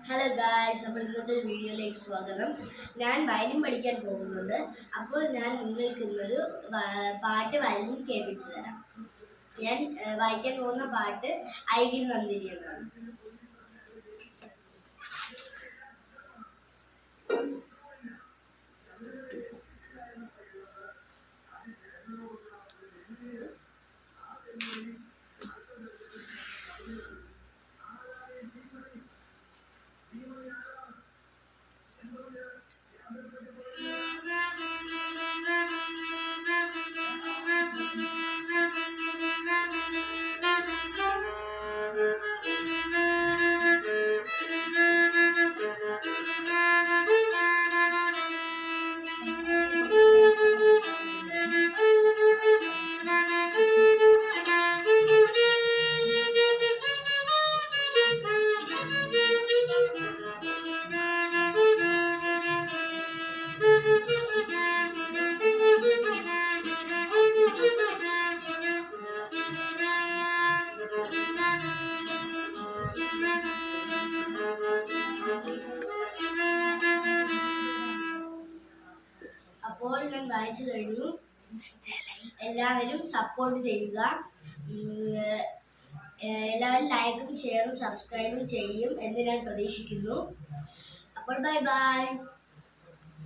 Hello guys, അപ്പോൾ ഇന്നത്തെ വീഡിയോയിലേക്ക് സ്വാഗതം. ഞാൻ വയലിൻ പഠിക്കാൻ പോകുന്നുണ്ട്. അപ്പോൾ ഞാൻ നിങ്ങൾക്ക് ഇന്നൊരു പാട്ട് വയലിൻ കേൾപ്പിച്ചു തരാം. ഞാൻ വായിക്കാൻ പോകുന്ന പാട്ട് ഐകിൾ നന്ദിനി എന്നാണ്. അപ്പോൾ ഞാൻ വായിച്ചു കഴിഞ്ഞു. എല്ലാവരും സപ്പോർട്ട് ചെയ്യുക. എല്ലാവരും ലൈക്കും ഷെയറും സബ്സ്ക്രൈബും ചെയ്യും എന്ന് ഞാൻ പ്രതീക്ഷിക്കുന്നു. അപ്പോൾ ബൈ ബൈ.